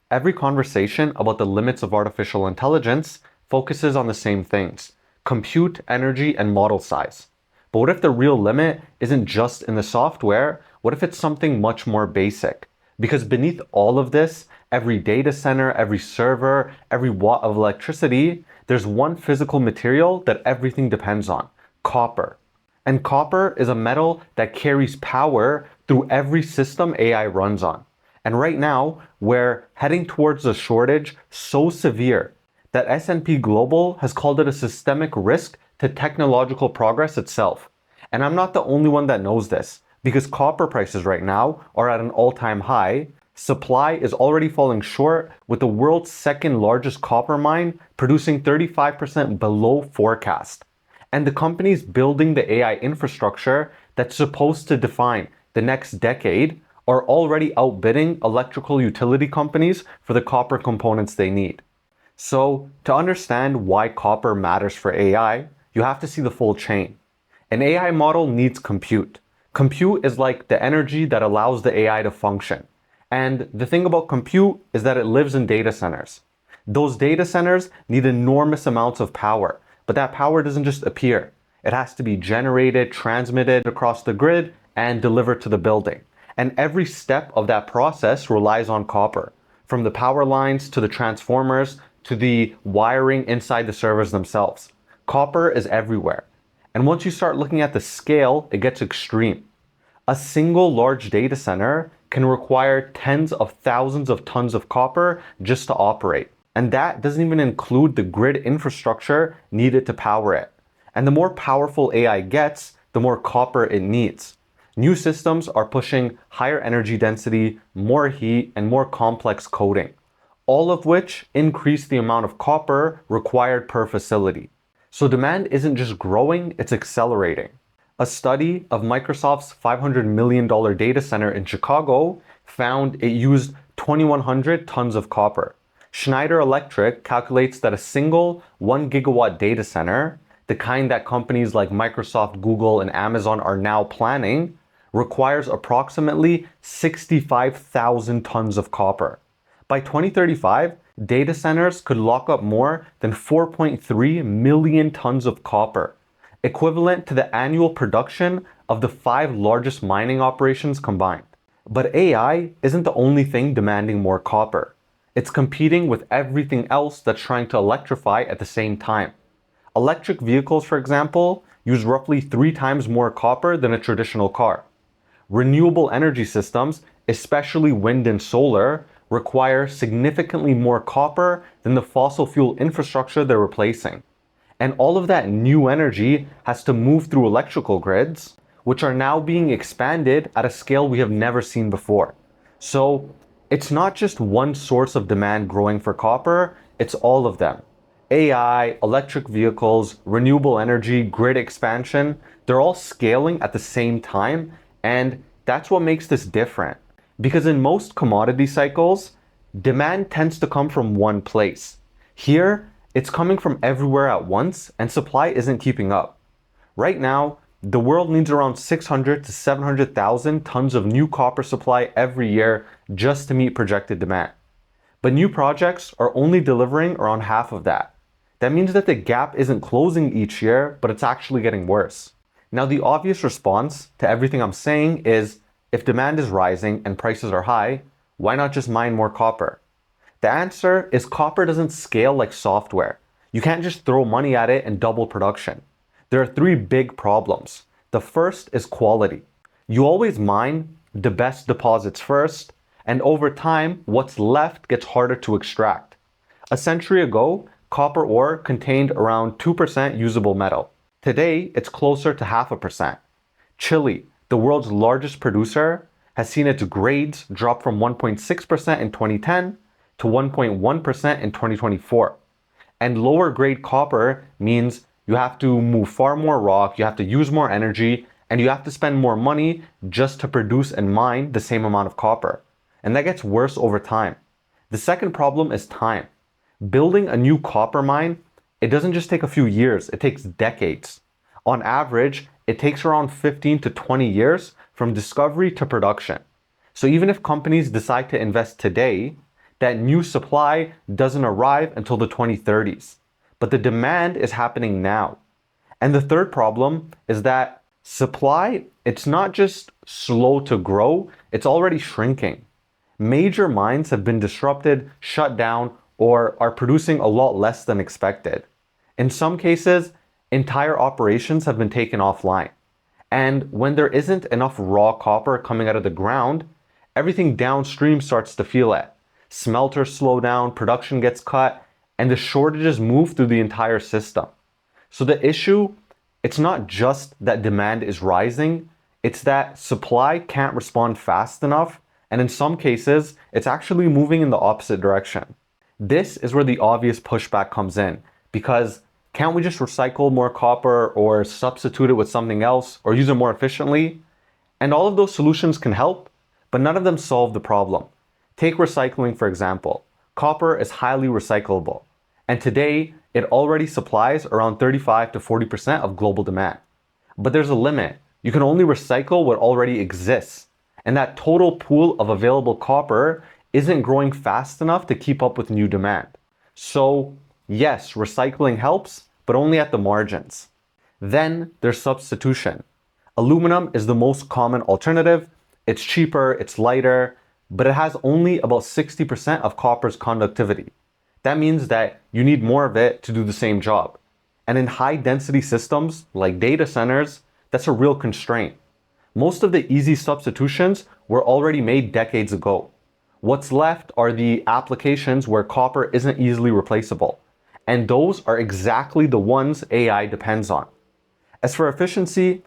Every conversation about the limits of artificial intelligence focuses on the same things: compute, energy, and model size. But what if the real limit isn't just in the software? What if it's something much more basic? Because beneath all of this, every data center, every server, every watt of electricity, there's one physical material that everything depends on: copper. And copper is a metal that carries power through every system AI runs on. And right now, we're heading towards a shortage so severe that S&P Global has called it a systemic risk to technological progress itself. And I'm not the only one that knows this, because copper prices right now are at an all-time high. Supply is already falling short, with the world's second largest copper mine producing 35% below forecast. And the companies building the AI infrastructure that's supposed to define the next decade are already outbidding electrical utility companies for the copper components they need. So, to understand why copper matters for AI, you have to see the full chain. An AI model needs compute. Compute is like the energy that allows the AI to function. And the thing about compute is that it lives in data centers. Those data centers need enormous amounts of power, but that power doesn't just appear. It has to be generated, transmitted across the grid, and delivered to the building. And every step of that process relies on copper, from the power lines to the transformers to the wiring inside the servers themselves. Copper is everywhere. And once you start looking at the scale, it gets extreme. A single large data center can require tens of thousands of tons of copper just to operate. And that doesn't even include the grid infrastructure needed to power it. And the more powerful AI gets, the more copper it needs. New systems are pushing higher energy density, more heat, and more complex coding, all of which increase the amount of copper required per facility. So demand isn't just growing, it's accelerating. A study of Microsoft's $500 million data center in Chicago found it used 2,100 tons of copper. Schneider Electric calculates that a single 1 gigawatt data center, the kind that companies like Microsoft, Google, and Amazon are now planning, requires approximately 65,000 tons of copper. By 2035, data centers could lock up more than 4.3 million tons of copper, equivalent to the annual production of the 5 largest mining operations combined. But AI isn't the only thing demanding more copper. It's competing with everything else that's trying to electrify at the same time. Electric vehicles, for example, use roughly 3 times more copper than a traditional car. Renewable energy systems, especially wind and solar, require significantly more copper than the fossil fuel infrastructure they're replacing. And all of that new energy has to move through electrical grids, which are now being expanded at a scale we have never seen before. So it's not just one source of demand growing for copper, it's all of them. AI, electric vehicles, renewable energy, grid expansion, they're all scaling at the same time, and that's what makes this different. Because in most commodity cycles, demand tends to come from one place. Here, it's coming from everywhere at once, and supply isn't keeping up. Right now, the world needs around 600 to 700,000 tons of new copper supply every year just to meet projected demand. But new projects are only delivering around half of that. That means that the gap isn't closing each year, but it's actually getting worse. Now, the obvious response to everything I'm saying is, if demand is rising and prices are high, why not just mine more copper? The answer is copper doesn't scale like software. You can't just throw money at it and double production. There are 3 big problems. The first is quality. You always mine the best deposits first, and over time, what's left gets harder to extract. A century ago, copper ore contained around 2% usable metal. Today, it's closer to 0.5%. Chile, the world's largest producer, has seen its grades drop from 1.6% in 2010 to 1.1% in 2024. And lower grade copper means you have to move far more rock, you have to use more energy, and you have to spend more money just to produce and mine the same amount of copper. And that gets worse over time. The second problem is time. Building a new copper mine, it doesn't just take a few years, it takes decades. On average, it takes around 15 to 20 years from discovery to production. So even if companies decide to invest today, that new supply doesn't arrive until the 2030s. But the demand is happening now. And the third problem is that supply, it's not just slow to grow, it's already shrinking. Major mines have been disrupted, shut down, or are producing a lot less than expected. In some cases, entire operations have been taken offline. And when there isn't enough raw copper coming out of the ground, everything downstream starts to feel it. Smelters slow down, production gets cut, and the shortages move through the entire system. So the issue, it's not just that demand is rising, it's that supply can't respond fast enough, and in some cases, it's actually moving in the opposite direction. This is where the obvious pushback comes in, because can't we just recycle more copper or substitute it with something else or use it more efficiently? And all of those solutions can help, but none of them solve the problem. Take recycling, for example. Copper is highly recyclable, and today it already supplies around 35 to 40% of global demand. But there's a limit. You can only recycle what already exists, and that total pool of available copper isn't growing fast enough to keep up with new demand. So yes, recycling helps, but only at the margins. Then there's substitution. Aluminum is the most common alternative. It's cheaper, it's lighter, but it has only about 60% of copper's conductivity. That means that you need more of it to do the same job. And in high density systems like data centers, that's a real constraint. Most of the easy substitutions were already made decades ago. What's left are the applications where copper isn't easily replaceable. And those are exactly the ones AI depends on. As for efficiency,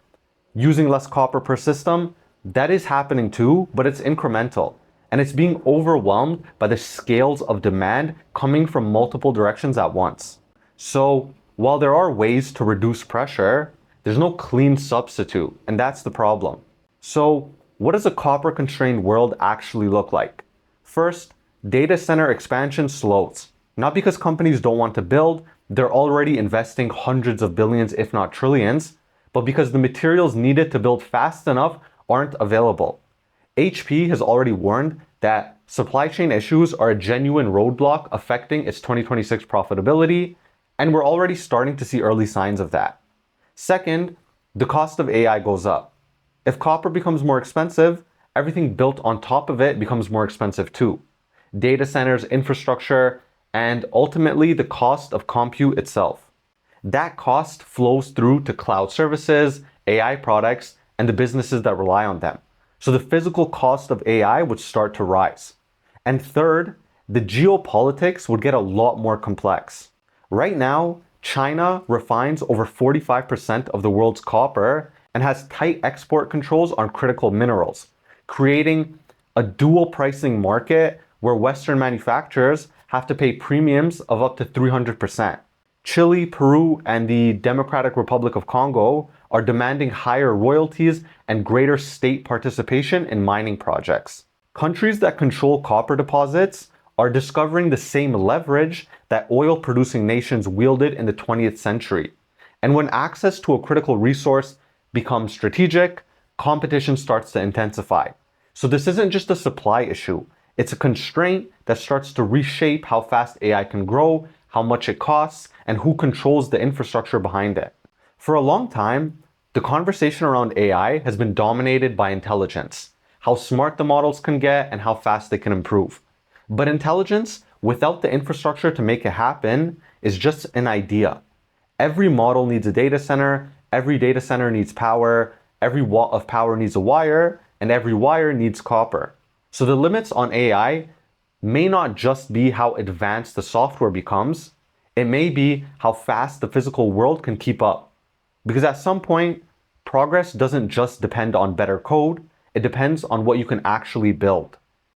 using less copper per system, that is happening too, but it's incremental. And it's being overwhelmed by the scales of demand coming from multiple directions at once. So while there are ways to reduce pressure, there's no clean substitute, and that's the problem. So what does a copper-constrained world actually look like? First, data center expansion slows. Not because companies don't want to build, they're already investing hundreds of billions, if not trillions, but because the materials needed to build fast enough aren't available. HP has already warned that supply chain issues are a genuine roadblock affecting its 2026 profitability, and we're already starting to see early signs of that. Second, the cost of AI goes up. If copper becomes more expensive, everything built on top of it becomes more expensive too. Data centers, infrastructure, and ultimately the cost of compute itself. That cost flows through to cloud services, AI products, and the businesses that rely on them. So the physical cost of AI would start to rise. And third, the geopolitics would get a lot more complex. Right now, China refines over 45% of the world's copper and has tight export controls on critical minerals, creating a dual pricing market where Western manufacturers have to pay premiums of up to 300%. Chile, Peru, and the Democratic Republic of Congo are demanding higher royalties and greater state participation in mining projects. Countries that control copper deposits are discovering the same leverage that oil-producing nations wielded in the 20th century. And when access to a critical resource becomes strategic, competition starts to intensify. So this isn't just a supply issue. It's a constraint that starts to reshape how fast AI can grow, how much it costs, and who controls the infrastructure behind it. For a long time, the conversation around AI has been dominated by intelligence, how smart the models can get and how fast they can improve. But intelligence, without the infrastructure to make it happen, is just an idea. Every model needs a data center, every data center needs power, every watt of power needs a wire, and every wire needs copper. So the limits on AI may not just be how advanced the software becomes, it may be how fast the physical world can keep up. Because at some point, progress doesn't just depend on better code, it depends on what you can actually build.